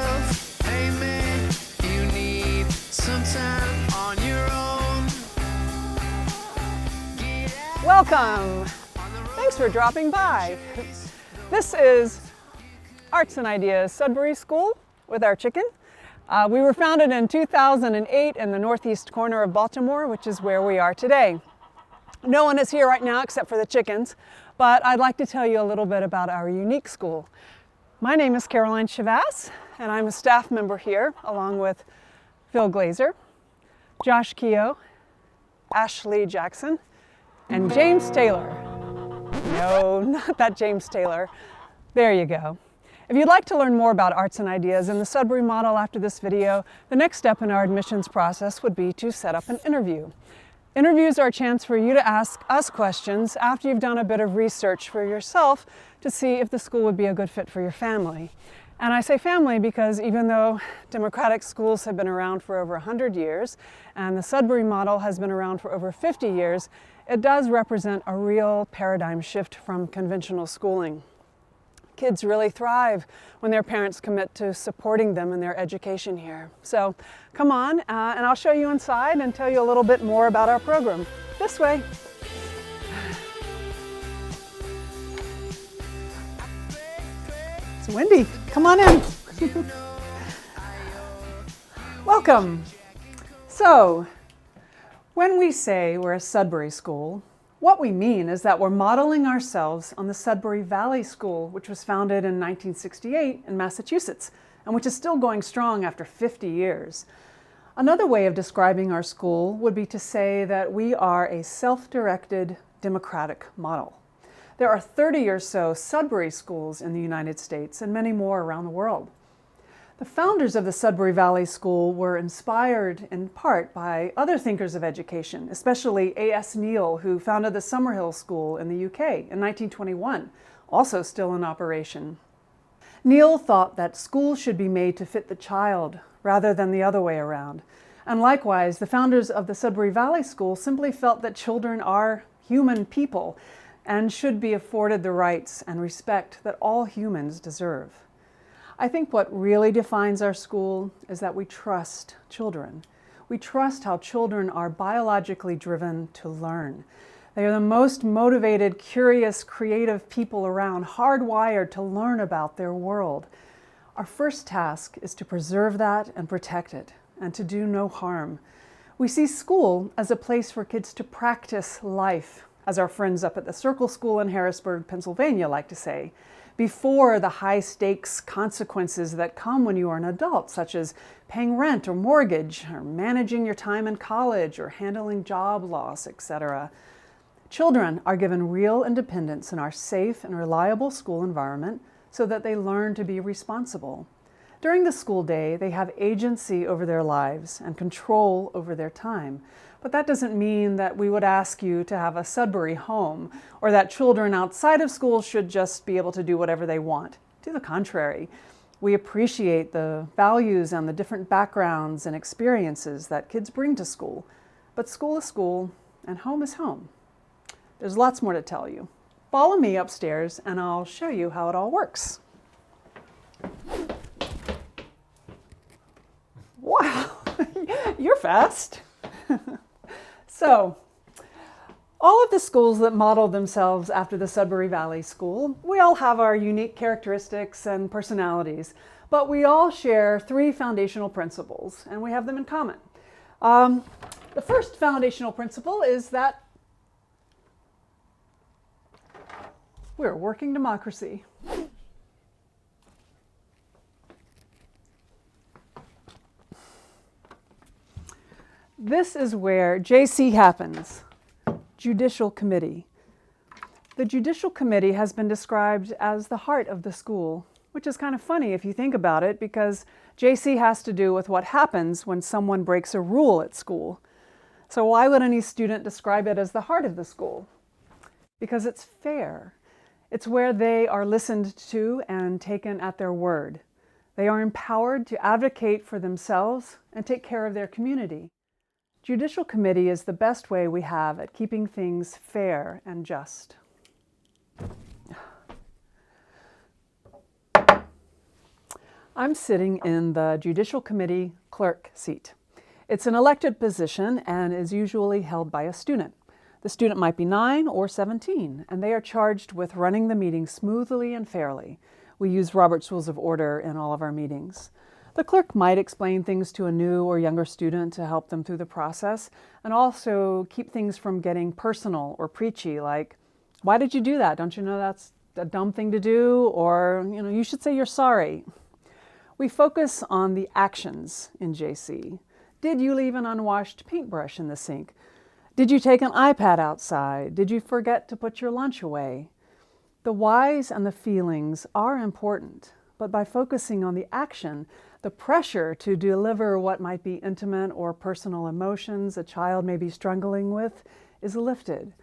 yourself, hey man, you need some time on your own. Welcome! Thanks for dropping by. This is Arts Ideas Sudbury School with our chicken. We were founded in 2008 in the northeast corner of Baltimore, which is where we are today. No one is here right now except for the chickens, but I'd like to tell you a little bit about our unique school. My name is Caroline Chavasse, and I'm a staff member here along with Phil Glazer, Josh Keogh, Ashley Jackson, and James Taylor. No, not that James Taylor. There you go. If you'd like to learn more about Arts and Ideas and the Sudbury model after this video, the next step in our admissions process would be to set up an interview. Interviews are a chance for you to ask us questions after you've done a bit of research for yourself to see if the school would be a good fit for your family. And I say family because even though democratic schools have been around for over 100 years and the Sudbury model has been around for over 50 years, it does represent a real paradigm shift from conventional schooling. Kids really thrive when their parents commit to supporting them in their education here. So come on, and I'll show you inside and tell you a little bit more about our program. This way. It's windy. Come on in. Welcome. So, when we say we're a Sudbury school, what we mean is that we're modeling ourselves on the Sudbury Valley School, which was founded in 1968 in Massachusetts, and which is still going strong after 50 years. Another way of describing our school would be to say that we are a self-directed democratic model. There are 30 or so Sudbury schools in the United States and many more around the world. The founders of the Sudbury Valley School were inspired in part by other thinkers of education, especially A.S. Neal, who founded the Summerhill School in the UK in 1921, also still in operation. Neal thought that schools should be made to fit the child rather than the other way around. And likewise, the founders of the Sudbury Valley School simply felt that children are human people and should be afforded the rights and respect that all humans deserve. I think what really defines our school is that we trust children. We trust how children are biologically driven to learn. They are the most motivated, curious, creative people around, hardwired to learn about their world. Our first task is to preserve that and protect it, and to do no harm. We see school as a place for kids to practice life, as our friends up at the Circle School in Harrisburg, Pennsylvania like to say, before the high-stakes consequences that come when you are an adult, such as paying rent or mortgage, or managing your time in college, or handling job loss, etc. Children are given real independence in our safe and reliable school environment so that they learn to be responsible. During the school day, they have agency over their lives and control over their time. But that doesn't mean that we would ask you to have a Sudbury home, or that children outside of school should just be able to do whatever they want. To the contrary, we appreciate the values and the different backgrounds and experiences that kids bring to school. But school is school, and home is home. There's lots more to tell you. Follow me upstairs, and I'll show you how it all works. Wow, you're fast. So, all of the schools that model themselves after the Sudbury Valley School, we all have our unique characteristics and personalities, but we all share three foundational principles, and we have them in common. The first foundational principle is that we're a working democracy. This is where JC happens, Judicial Committee. The Judicial Committee has been described as the heart of the school, which is kind of funny if you think about it, because JC has to do with what happens when someone breaks a rule at school. So why would any student describe it as the heart of the school? Because it's fair. It's where they are listened to and taken at their word. They are empowered to advocate for themselves and take care of their community. Judicial Committee is the best way we have at keeping things fair and just. I'm sitting in the Judicial Committee clerk seat. It's an elected position and is usually held by a student. The student might be 9 or 17, and they are charged with running the meeting smoothly and fairly. We use Robert's Rules of Order in all of our meetings. The clerk might explain things to a new or younger student to help them through the process, and also keep things from getting personal or preachy, like, "Why did you do that? Don't you know that's a dumb thing to do?" Or, "You should say you're sorry." We focus on the actions in JC. Did you leave an unwashed paintbrush in the sink? Did you take an iPad outside? Did you forget to put your lunch away? The whys and the feelings are important, but by focusing on the action, the pressure to deliver what might be intimate or personal emotions a child may be struggling with is lifted.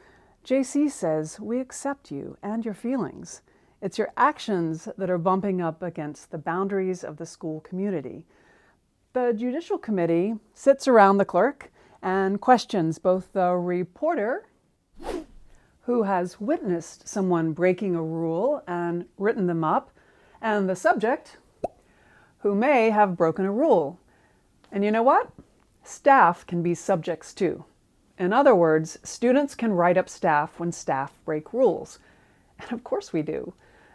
JC says, we accept you and your feelings. It's your actions that are bumping up against the boundaries of the school community. The Judicial Committee sits around the clerk and questions both the reporter, who has witnessed someone breaking a rule and written them up, and the subject, who may have broken a rule. And you know what? Staff can be subjects too. In other words, students can write up staff when staff break rules. And of course we do.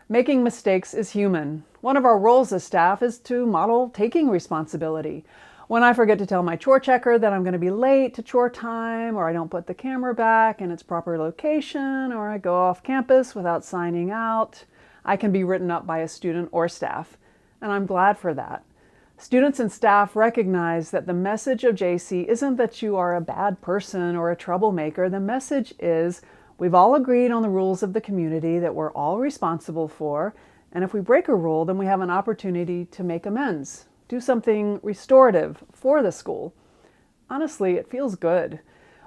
Making mistakes is human. One of our roles as staff is to model taking responsibility. When I forget to tell my chore checker that I'm going to be late to chore time, or I don't put the camera back in its proper location, or I go off campus without signing out, I can be written up by a student or staff, and I'm glad for that. Students and staff recognize that the message of JC isn't that you are a bad person or a troublemaker. The message is we've all agreed on the rules of the community that we're all responsible for, and if we break a rule, then we have an opportunity to make amends. Do something restorative for the school. Honestly, it feels good.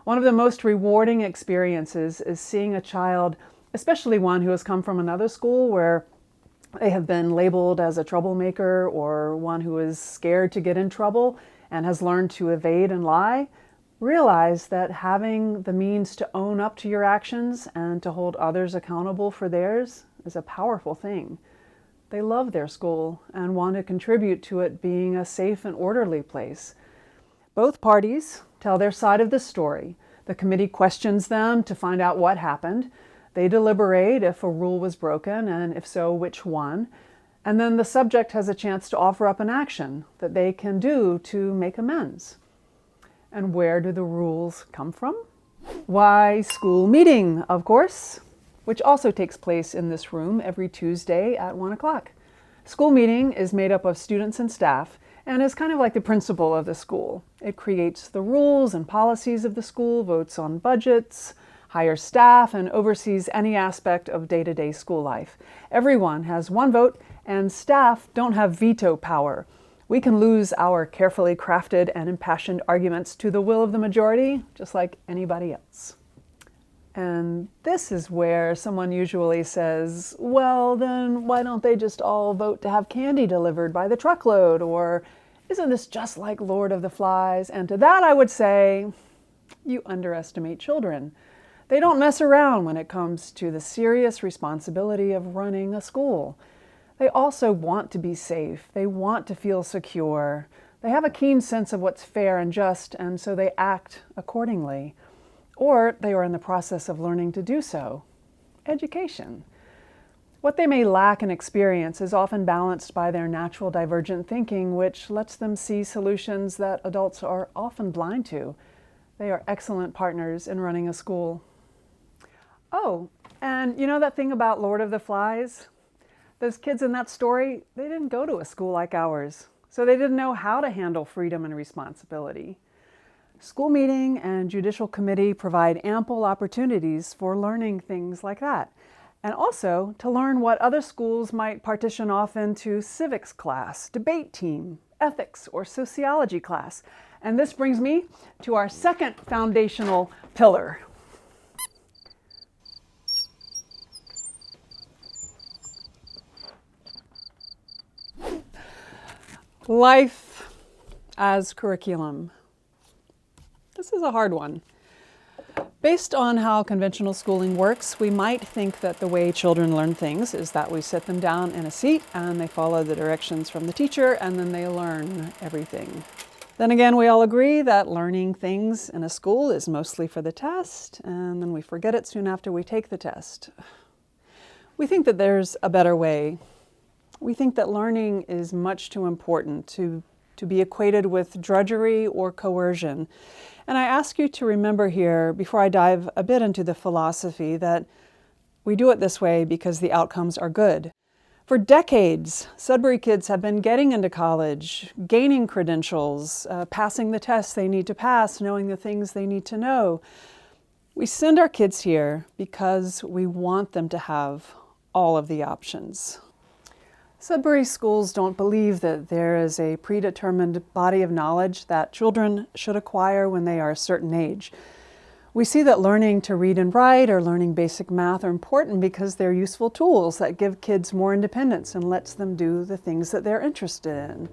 One of the most rewarding experiences is seeing a child, especially one who has come from another school where they have been labeled as a troublemaker or one who is scared to get in trouble and has learned to evade and lie, realize that having the means to own up to your actions and to hold others accountable for theirs is a powerful thing. They love their school and want to contribute to it being a safe and orderly place. Both parties tell their side of the story. The committee questions them to find out what happened. They deliberate if a rule was broken, and if so, which one. And then the subject has a chance to offer up an action that they can do to make amends. And where do the rules come from? Why, school meeting, of course, which also takes place in this room every Tuesday at 1 o'clock. School meeting is made up of students and staff and is kind of like the principal of the school. It creates the rules and policies of the school, votes on budgets, hires staff, and oversees any aspect of day-to-day school life. Everyone has one vote, and staff don't have veto power. We can lose our carefully crafted and impassioned arguments to the will of the majority, just like anybody else. And this is where someone usually says, well, then why don't they just all vote to have candy delivered by the truckload? Or isn't this just like Lord of the Flies? And to that I would say, you underestimate children. They don't mess around when it comes to the serious responsibility of running a school. They also want to be safe. They want to feel secure. They have a keen sense of what's fair and just, and so they act accordingly. Or they are in the process of learning to do so. Education. What they may lack in experience is often balanced by their natural divergent thinking, which lets them see solutions that adults are often blind to. They are excellent partners in running a school. Oh, and you know that thing about Lord of the Flies? Those kids in that story, they didn't go to a school like ours, so they didn't know how to handle freedom and responsibility. School meeting and judicial committee provide ample opportunities for learning things like that, and also to learn what other schools might partition off into civics class, debate team, ethics, or sociology class. And this brings me to our second foundational pillar. Life as curriculum. This is a hard one. Based on how conventional schooling works, we might think that the way children learn things is that we sit them down in a seat and they follow the directions from the teacher and then they learn everything. Then again, we all agree that learning things in a school is mostly for the test, and then we forget it soon after we take the test. We think that there's a better way. We think that learning is much too important to be equated with drudgery or coercion. And I ask you to remember here, before I dive a bit into the philosophy, that we do it this way because the outcomes are good. For decades, Sudbury kids have been getting into college, gaining credentials, passing the tests they need to pass, knowing the things they need to know. We send our kids here because we want them to have all of the options. Sudbury schools don't believe that there is a predetermined body of knowledge that children should acquire when they are a certain age. We see that learning to read and write or learning basic math are important because they're useful tools that give kids more independence and lets them do the things that they're interested in.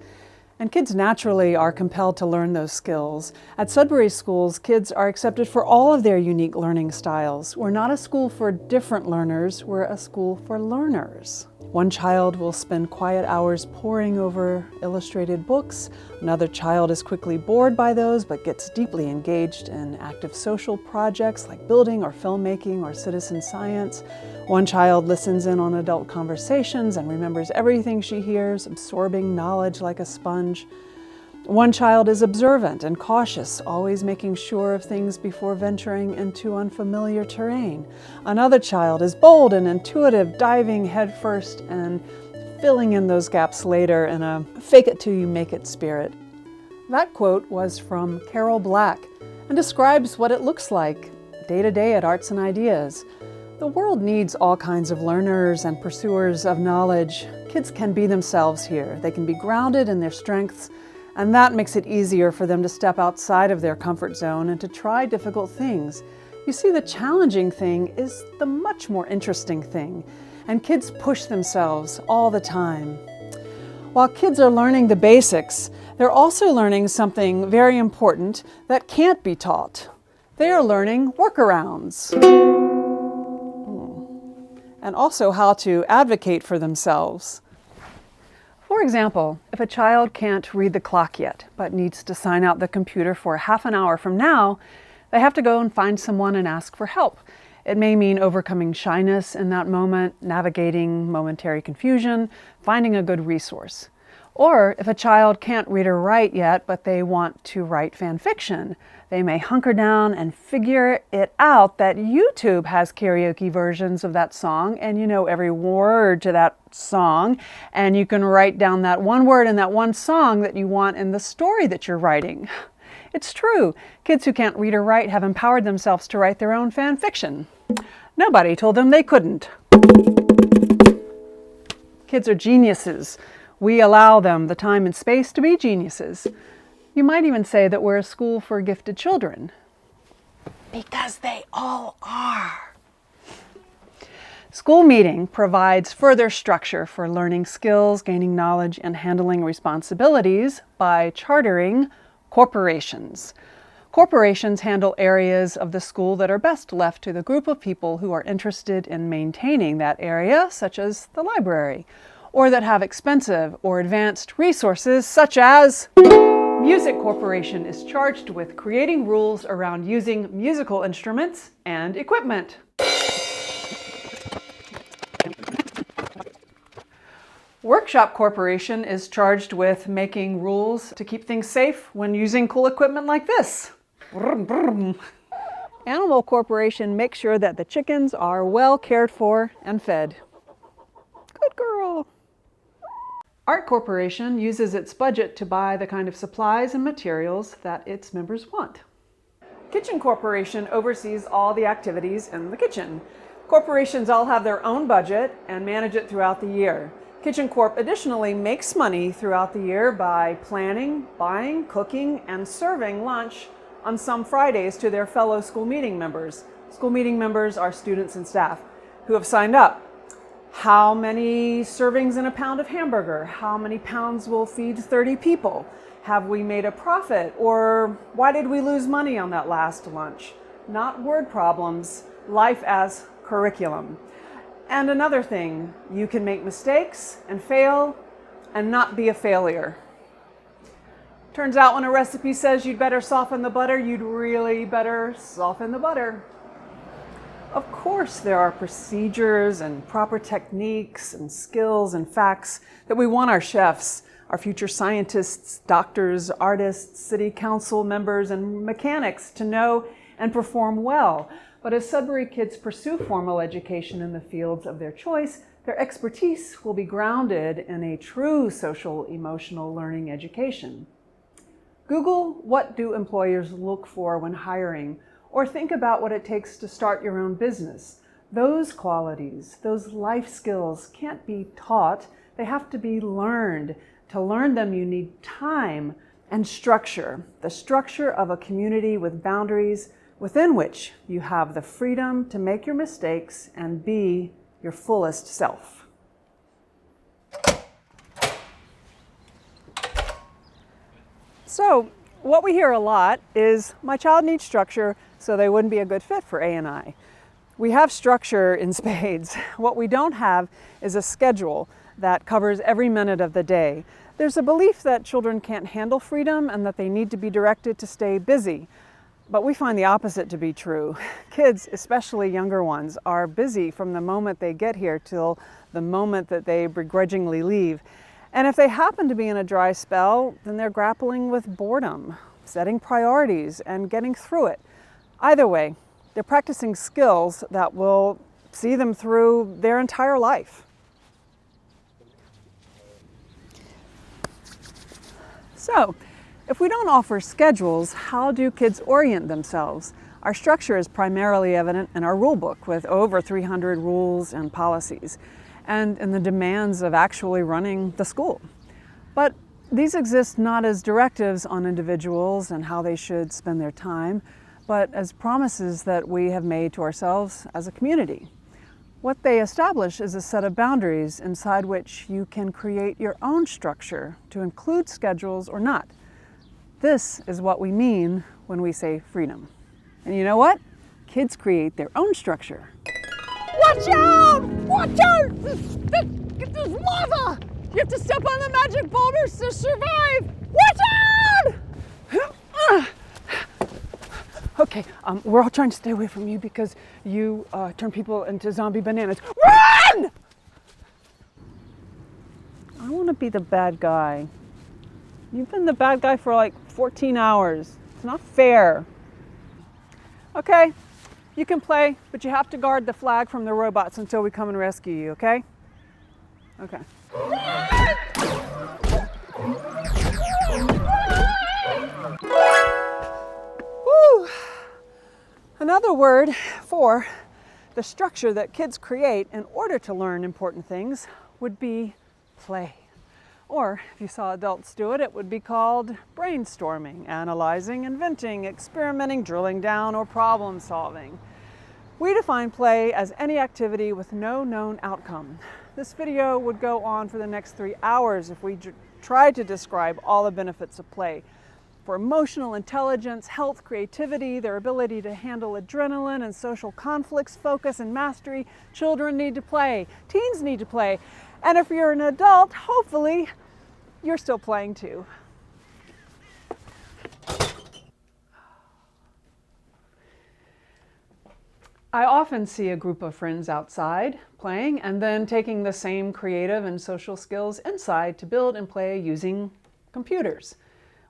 And kids naturally are compelled to learn those skills. At Sudbury schools, kids are accepted for all of their unique learning styles. We're not a school for different learners, we're a school for learners. One child will spend quiet hours poring over illustrated books. Another child is quickly bored by those but gets deeply engaged in active social projects like building or filmmaking or citizen science. One child listens in on adult conversations and remembers everything she hears, absorbing knowledge like a sponge. One child is observant and cautious, always making sure of things before venturing into unfamiliar terrain. Another child is bold and intuitive, diving headfirst and filling in those gaps later in a fake it till you make it spirit. That quote was from Carol Black and describes what it looks like day to day at Arts and Ideas. The world needs all kinds of learners and pursuers of knowledge. Kids can be themselves here. They can be grounded in their strengths, and that makes it easier for them to step outside of their comfort zone and to try difficult things. You see, the challenging thing is the much more interesting thing, and kids push themselves all the time. While kids are learning the basics, they're also learning something very important that can't be taught. They are learning workarounds, and also how to advocate for themselves. For example, if a child can't read the clock yet, but needs to sign out the computer for half an hour from now, they have to go and find someone and ask for help. It may mean overcoming shyness in that moment, navigating momentary confusion, finding a good resource. Or if a child can't read or write yet, but they want to write fan fiction, they may hunker down and figure it out that YouTube has karaoke versions of that song and you know every word to that song, and you can write down that one word in that one song that you want in the story that you're writing. It's true. Kids who can't read or write have empowered themselves to write their own fan fiction. Nobody told them they couldn't. Kids are geniuses. We allow them the time and space to be geniuses. You might even say that we're a school for gifted children. Because they all are. School meeting provides further structure for learning skills, gaining knowledge, and handling responsibilities by chartering corporations. Corporations handle areas of the school that are best left to the group of people who are interested in maintaining that area, such as the library, or that have expensive or advanced resources, such as Music Corporation is charged with creating rules around using musical instruments and equipment. Workshop Corporation is charged with making rules to keep things safe when using cool equipment like this. Animal Corporation makes sure that the chickens are well cared for and fed. Good girl. Art Corporation uses its budget to buy the kind of supplies and materials that its members want. Kitchen Corporation oversees all the activities in the kitchen. Corporations all have their own budget and manage it throughout the year. Kitchen Corp additionally makes money throughout the year by planning, buying, cooking, and serving lunch on some Fridays to their fellow school meeting members. School meeting members are students and staff who have signed up. How many servings in a pound of hamburger? How many pounds will feed 30 people? Have we made a profit? Or why did we lose money on that last lunch? not word problems, life as curriculum. And another thing, you can make mistakes and fail and not be a failure. Turns out when a recipe says you'd better soften the butter, you'd really better soften the butter. Of course, there are procedures and proper techniques and skills and facts that we want our chefs, our future scientists, doctors, artists, city council members, and mechanics to know and perform well. But as Sudbury kids pursue formal education in the fields of their choice, their expertise will be grounded in a true social emotional learning education. Google, what do employers look for when hiring? Or think about what it takes to start your own business. Those qualities, those life skills can't be taught. They have to be learned. To learn them, you need time and structure. The structure of a community with boundaries within which you have the freedom to make your mistakes and be your fullest self. So, what we hear a lot is, my child needs structure, so they wouldn't be a good fit for A&I. We have structure in spades. What we don't have is a schedule that covers every minute of the day. There's a belief that children can't handle freedom and that they need to be directed to stay busy. But we find the opposite to be true. Kids, especially younger ones, are busy from the moment they get here till the moment that they begrudgingly leave. And if they happen to be in a dry spell, then they're grappling with boredom, setting priorities, and getting through it. Either way, they're practicing skills that will see them through their entire life. So, if we don't offer schedules, how do kids orient themselves? Our structure is primarily evident in our rule book with over 300 rules and policies, and in the demands of actually running the school. But these exist not as directives on individuals and how they should spend their time, but as promises that we have made to ourselves as a community. What they establish is a set of boundaries inside which you can create your own structure to include schedules or not. This is what we mean when we say freedom. And you know what? Kids create their own structure. Watch out! Watch out! There's lava! You have to step on the magic boulders to survive! Watch out! Okay, we're all trying to stay away from you because you turn people into zombie bananas. Run! I want to be the bad guy. You've been the bad guy for like 14 hours. It's not fair. Okay, you can play, but you have to guard the flag from the robots until we come and rescue you, okay? Okay. Woo! Another word for the structure that kids create in order to learn important things would be play. Or, if you saw adults do it, it would be called brainstorming, analyzing, inventing, experimenting, drilling down, or problem solving. We define play as any activity with no known outcome. This video would go on for the next 3 hours if we tried to describe all the benefits of play. For emotional intelligence, health, creativity, their ability to handle adrenaline and social conflicts, focus, and mastery, children need to play. Teens need to play. And if you're an adult, hopefully, you're still playing too. I often see a group of friends outside playing and then taking the same creative and social skills inside to build and play using computers.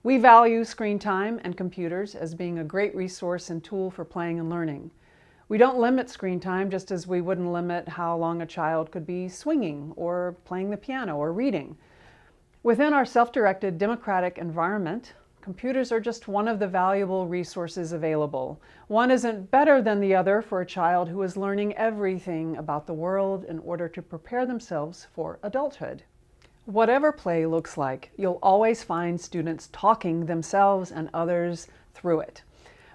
We value screen time and computers as being a great resource and tool for playing and learning. We don't limit screen time just as we wouldn't limit how long a child could be swinging or playing the piano or reading. Within our self-directed democratic environment, computers are just one of the valuable resources available. One isn't better than the other for a child who is learning everything about the world in order to prepare themselves for adulthood. Whatever play looks like, you'll always find students talking themselves and others through it.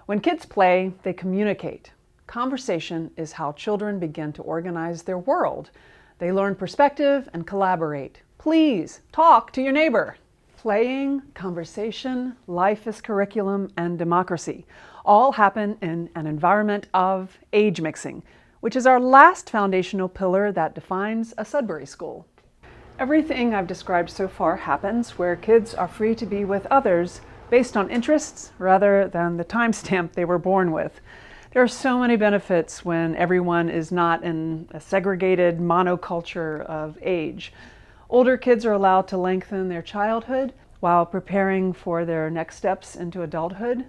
When kids play, they communicate. Conversation is how children begin to organize their world. They learn perspective and collaborate. Please talk to your neighbor. Playing, conversation, life as curriculum, and democracy. all happen in an environment of age mixing, which is our last foundational pillar that defines a Sudbury school. Everything I've described so far happens where kids are free to be with others based on interests rather than the timestamp they were born with. There are so many benefits when everyone is not in a segregated monoculture of age. Older kids are allowed to lengthen their childhood while preparing for their next steps into adulthood.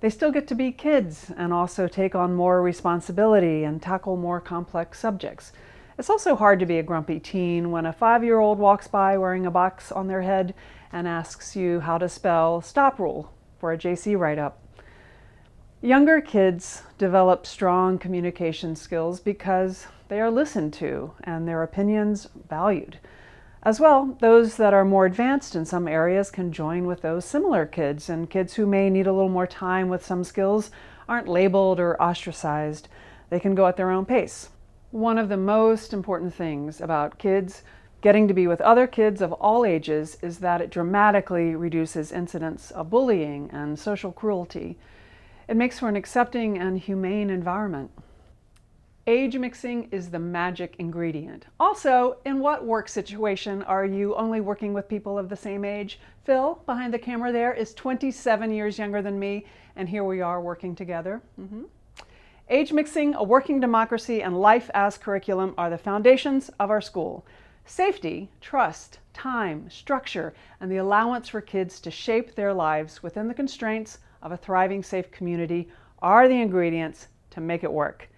They still get to be kids and also take on more responsibility and tackle more complex subjects. It's also hard to be a grumpy teen when a 5-year-old walks by wearing a box on their head and asks you how to spell stop rule for a JC write-up. Younger kids develop strong communication skills because they are listened to and their opinions valued. As well, those that are more advanced in some areas can join with those similar kids, and kids who may need a little more time with some skills aren't labeled or ostracized. They can go at their own pace. One of the most important things about kids getting to be with other kids of all ages is that it dramatically reduces incidents of bullying and social cruelty. It makes for an accepting and humane environment. Age mixing is the magic ingredient. Also, in what work situation are you only working with people of the same age? Phil, behind the camera there, is 27 years younger than me, and here we are working together. Age mixing, a working democracy, and life as curriculum are the foundations of our school. Safety, trust, time, structure, and the allowance for kids to shape their lives within the constraints of a thriving, safe community are the ingredients to make it work.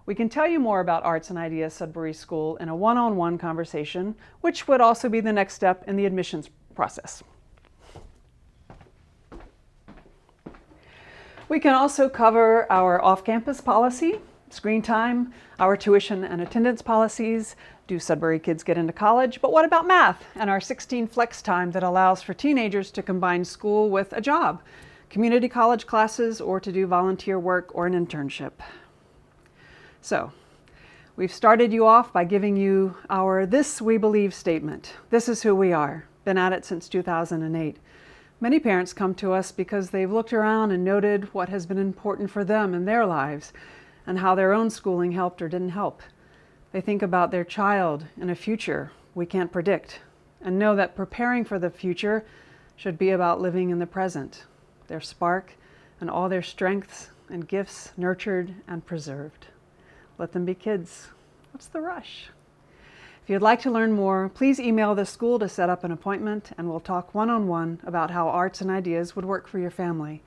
We can tell you more about Arts Ideas Sudbury School in a one-on-one conversation, which would also be the next step in the admissions process. We can also cover our off-campus policy, screen time, our tuition and attendance policies. Do Sudbury kids get into college? But what about math and our 16 flex time that allows for teenagers to combine school with a job, community college classes, or to do volunteer work or an internship? So, we've started you off by giving you our This We Believe statement. This is who we are. Been at it since 2008. Many parents come to us because they've looked around and noted what has been important for them in their lives and how their own schooling helped or didn't help. They think about their child in a future we can't predict and know that preparing for the future should be about living in the present, their spark and all their strengths and gifts nurtured and preserved. Let them be kids. What's the rush? If you'd like to learn more, please email the school to set up an appointment, and we'll talk one-on-one about how Arts and Ideas would work for your family.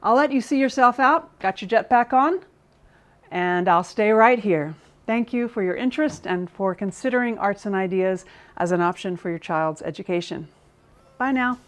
I'll let you see yourself out. Got your jetpack on? And I'll stay right here. Thank you for your interest and for considering Arts and Ideas as an option for your child's education. Bye now.